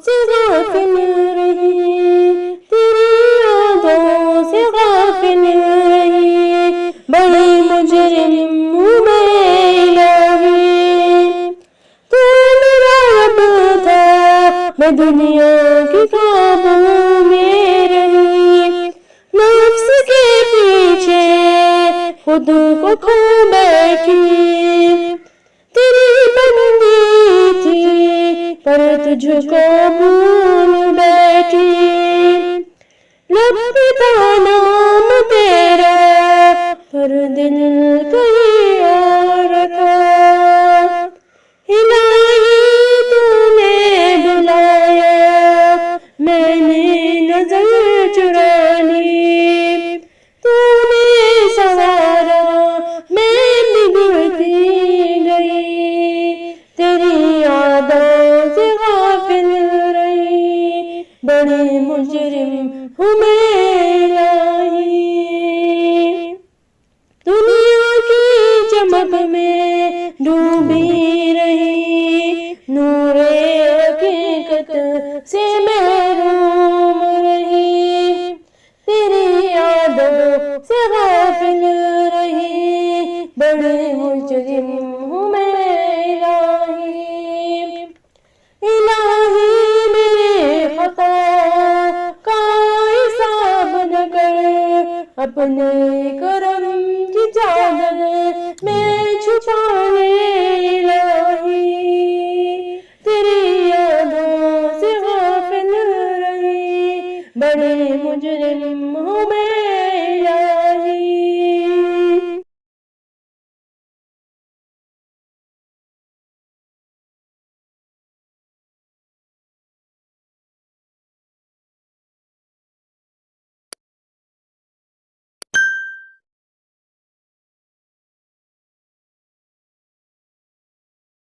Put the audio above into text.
سے غافل رہی، تیری یادوں سے غافل رہی، بڑی مجرم ہوں میں الہی۔ تو میرا رب تھا، میں دنیا کی خوابوں میں رہی، نفس کے پیچھے خود کو کھو بیٹھی، تیری بندی تھی پر تجھ کو بھول بیٹھی، لب پہ تھا نام تیرا پر دل کہیں اور رکھا، الہی تو نے بلایا میں نے نظر چرا لی، تو نے سوارا میں بگڑتی گئی، تیری یادوں سے غافل رہی، بڑی مجرم ہوں میں الہی۔ دنیا کی چمک میں ڈوبی رہی، نور حقیقت سے محروم رہی، تیری یادوں سے غافل رہی، بڑی مجرم ہوں میں الہی۔ الہی میرے خطا کا حساب نہ کر، اپنے کرم کی چادر میں چھپا لے الہی، تیری یادوں سے غافل رہی، بڑی مجرم